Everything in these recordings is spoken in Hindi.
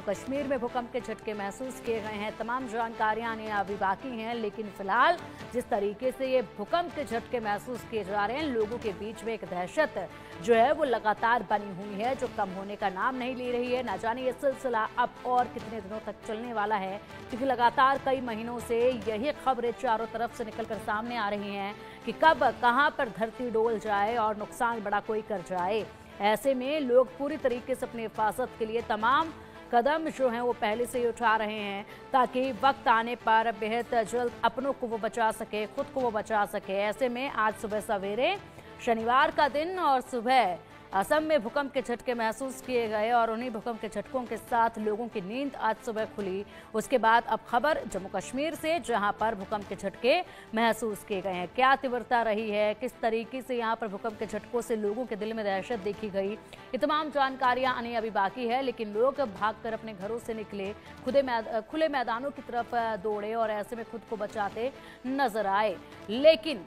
कश्मीर में भूकंप के झटके महसूस किए गए हैं। तमाम जानकारियां आने अभी बाकी हैं, लेकिन फिलहाल जिस तरीके से ये भूकंप के झटके महसूस किए जा रहे हैं, लोगों के बीच में एक दहशत जो है वो लगातार बनी हुई है, जो कम होने का नाम नहीं ले रही है। ना जाने ये सिलसिला अब और कितने दिनों तक चलने वाला है, क्योंकि लगातार कई महीनों से यही खबरें चारों तरफ से निकलकर सामने आ रही हैं कि कब कहां पर धरती डोल जाए और नुकसान बड़ा कोई कर जाए। ऐसे में लोग पूरी तरीके से अपनी हिफाजत के लिए तमाम कदम जो हैं वो पहले से ही उठा रहे हैं, ताकि वक्त आने पर बेहद जल्द अपनों को वो बचा सके, खुद को वो बचा सके। ऐसे में आज सुबह सवेरे शनिवार का दिन और सुबह असम में भूकंप के झटके महसूस किए गए और उन्हीं भूकंप के झटकों के साथ लोगों की नींद आज सुबह खुली। उसके बाद अब खबर जम्मू कश्मीर से, जहां पर भूकंप के झटके महसूस किए गए हैं। क्या तीव्रता रही है, किस तरीके से यहां पर भूकंप के झटकों से लोगों के दिल में दहशत देखी गई, ये तमाम जानकारियां आनी अभी बाकी है। लेकिन लोग भागकर अपने घरों से निकले, खुले मैदानों की तरफ दौड़े और ऐसे में खुद को बचाते नजर आए। लेकिन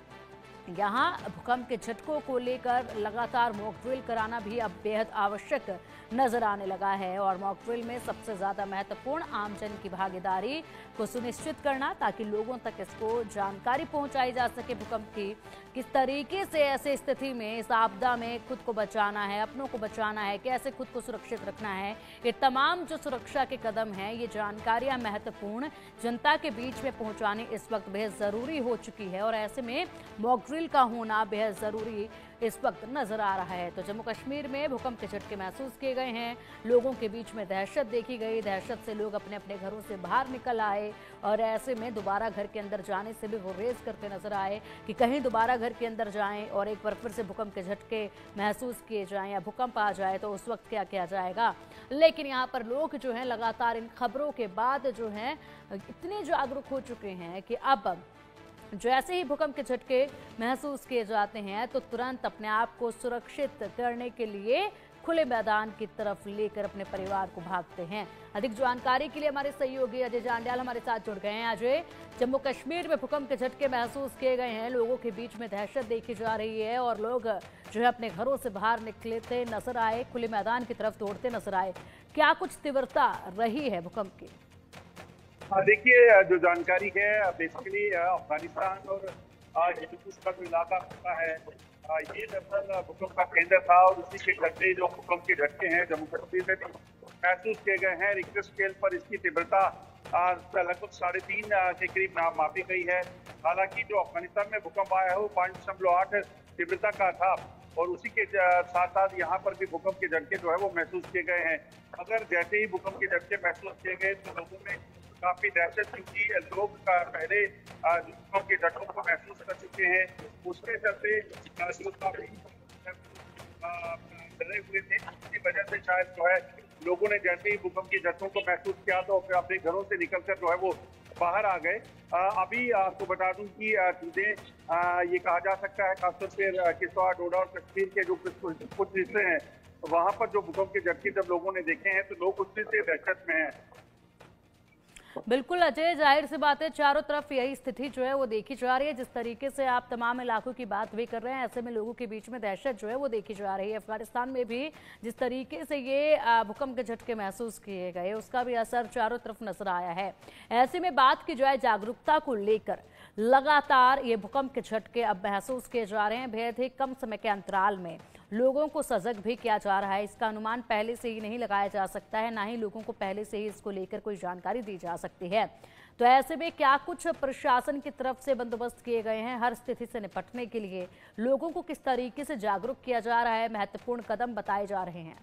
यहाँ भूकंप के झटकों को लेकर लगातार मॉक ड्रिल कराना भी अब बेहद आवश्यक नजर आने लगा है और मॉक ड्रिल में सबसे ज्यादा महत्वपूर्ण आमजन की भागीदारी को सुनिश्चित करना, ताकि लोगों तक इसको जानकारी पहुंचाई जा सके भूकंप की, किस तरीके से ऐसे स्थिति में, इस आपदा में खुद को बचाना है, अपनों को बचाना है, कैसे खुद को सुरक्षित रखना है। ये तमाम जो सुरक्षा के कदम हैं, ये जानकारियां महत्वपूर्ण जनता के बीच में पहुंचानी इस वक्त बेहद जरूरी हो चुकी है और ऐसे में मॉक ड्रिल का होना बेहद जरूरी इस वक्त नजर आ रहा है। तो जम्मू कश्मीर में भूकंप के झटके महसूस किए गए हैं, लोगों के बीच में दहशत देखी गई, दहशत से लोग अपने अपने घरों से बाहर निकल आए और ऐसे में दोबारा घर के अंदर जाने से भी गुरेज करते नजर आए कि कहीं दोबारा घर के अंदर जाएं और एक बार फिर से भूकंप के झटके महसूस किए जाएं या भूकंप आ जाए तो उस वक्त क्या किया जाएगा। लेकिन यहाँ पर लोग जो हैं लगातार इन खबरों के बाद जो हैं इतने जागरूक हो चुके हैं कि अब जैसे ही भूकंप के झटके महसूस किए जाते हैं तो तुरंत अपने आप को सुरक्षित करने के लिए खुले मैदान की तरफ लेकर अपने परिवार को भागते हैं। अधिक जानकारी के लिए हमारे सहयोगी अजय जांड्याल हमारे साथ जुड़ गए हैं। अजय, जम्मू कश्मीर में भूकंप के झटके महसूस किए गए हैं, लोगों के बीच में दहशत देखी जा रही है और लोग जो है अपने घरों से बाहर निकलते नजर आए, खुले मैदान की तरफ दौड़ते नजर आए। क्या कुछ तीव्रता रही है भूकंप की? देखिए, जो जानकारी है बेसिकली अफगानिस्तान और हिंदुकुश का जो इलाका होता है, ये दरअसल भूकंप का केंद्र था और उसी के चलते जो भूकंप के झटके हैं जम्मू कश्मीर में भी महसूस किए गए हैं। रिक्टर स्केल पर इसकी तीव्रता लगभग 3.5 के करीब मापी गई है। हालांकि जो अफगानिस्तान में भूकंप आया है वो 5.8 तीव्रता का था और उसी के साथ साथ यहाँ पर भी भूकंप के झटके जो है वो महसूस किए गए हैं। अगर जैसे ही भूकंप के झटके महसूस किए गए तो लोगों में काफी दहशत, क्योंकि लोग पहले भूकंप के झटकों को महसूस कर चुके हैं, उसके चलते जो काफी डरे हुए थे, इसी वजह से शायद जो है लोगों ने जैसे ही भूकंप के झटकों को महसूस किया तो फिर अपने घरों से निकलकर जो है वो बाहर आ गए। अभी आपको बता दूं कि चीजें ये कहा जा सकता है खासतौर पर किश्तवाड़, डोडा और कश्मीर के जो कुछ हिस्से हैं वहां पर जो भूकंप के झटके जब लोगों ने देखे हैं तो लोग उससे दहशत में हैं। बिल्कुल अजय, जाहिर सी बात है चारों तरफ यही स्थिति जो है वो देखी जा रही है। जिस तरीके से आप तमाम इलाकों की बात भी कर रहे हैं, ऐसे में लोगों के बीच में दहशत जो है वो देखी जा रही है। अफगानिस्तान में भी जिस तरीके से ये भूकंप के झटके महसूस किए गए, उसका भी असर चारों तरफ नजर आया है। ऐसे में बात की जाए जागरूकता को लेकर, लगातार ये भूकंप के झटके अब महसूस किए जा रहे हैं। बेहद ही कम समय के अंतराल में लोगों को सजग भी किया जा रहा है। इसका अनुमान पहले से ही नहीं लगाया जा सकता है, ना ही लोगों को पहले से ही इसको लेकर कोई जानकारी दी जा सकती है। तो ऐसे में क्या कुछ प्रशासन की तरफ से बंदोबस्त किए गए हैं हर स्थिति से निपटने के लिए? लोगों को किस तरीके से जागरूक किया जा रहा है, महत्वपूर्ण कदम बताए जा रहे हैं?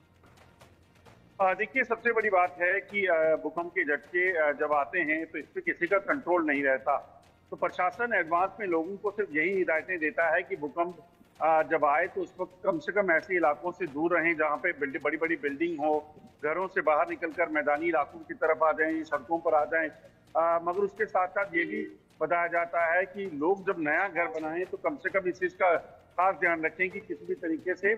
देखिए, सबसे बड़ी बात है कि भूकंप के झटके जब आते हैं तो इस पर किसी का कंट्रोल नहीं रहता। तो प्रशासन एडवांस में लोगों को सिर्फ यही हिदायतें देता है कि भूकंप जब आए तो उस वक्त कम से कम ऐसे इलाकों से दूर रहें जहाँ पे बड़ी बड़ी बिल्डिंग हो, घरों से बाहर निकलकर मैदानी इलाकों की तरफ आ जाएं, सड़कों पर आ जाएं। मगर उसके साथ साथ ये भी बताया जाता है कि लोग जब नया घर बनाएं तो कम से कम इस चीज़ का खास ध्यान रखें कि किसी भी तरीके से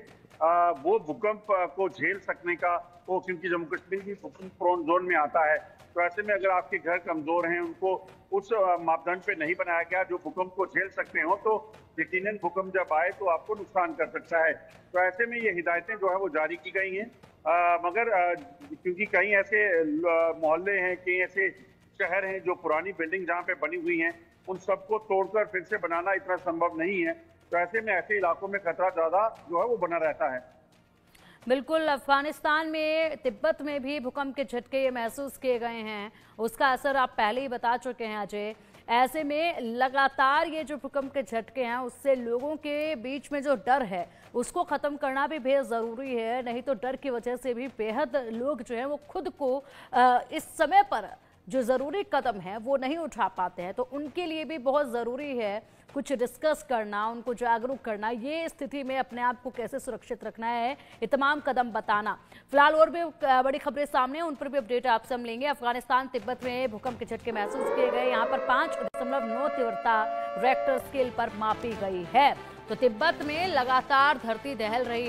वो भूकंप को झेल सकने का हो, क्योंकि जम्मू कश्मीर भी भूकंप प्रोन जोन में आता है। तो ऐसे में अगर आपके घर कमजोर हैं, उनको उस मापदंड पे नहीं बनाया गया जो भूकंप को झेल सकते हो, तो यकीनन भूकंप जब आए तो आपको नुकसान कर सकता है। तो ऐसे में ये हिदायतें जो है वो जारी की गई हैं। मगर क्योंकि कई ऐसे मोहल्ले हैं, कई ऐसे शहर हैं जो पुरानी बिल्डिंग जहाँ पे बनी हुई हैं, उन सबको तोड़कर फिर से बनाना इतना संभव नहीं है। तो ऐसे में ऐसे इलाकों में खतरा ज्यादा जो है वो बना रहता है। बिल्कुल, अफगानिस्तान में, तिब्बत में भी भूकंप के झटके ये महसूस किए गए हैं। उसका असर आप पहले ही बता चुके हैं अजय। ऐसे में लगातार ये जो भूकंप के झटके हैं उससे लोगों के बीच में जो डर है उसको खत्म करना भी बेहद ज़रूरी है। नहीं तो डर की वजह से भी बेहद लोग जो हैं वो खुद को इस समय पर जो ज़रूरी कदम है वो नहीं उठा पाते हैं। तो उनके लिए भी बहुत ज़रूरी है कुछ डिस्कस करना, उनको जागरूक करना, ये स्थिति में अपने आप को कैसे सुरक्षित रखना है, ये तमाम कदम बताना। फिलहाल और भी बड़ी खबरें सामने, उन पर भी अपडेट आपसे हम लेंगे। अफगानिस्तान, तिब्बत में भूकंप के झटके महसूस किए गए। यहाँ पर 5.9 तीव्रता रेक्टर स्केल पर मापी गई है। तो तिब्बत में लगातार धरती दहल रही